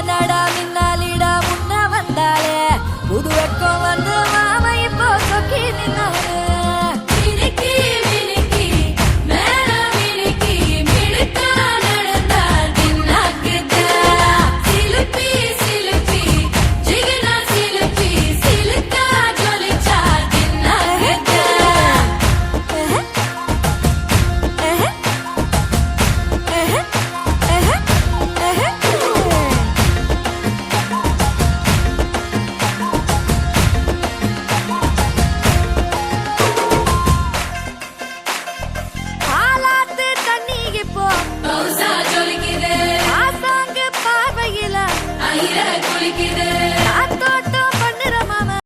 என்னடா மின்னாலிடா முன்ன வந்தாளே புது வெக்கம் வந்து மாமா இப்போ சொக்கி நின்னாரு Kulikide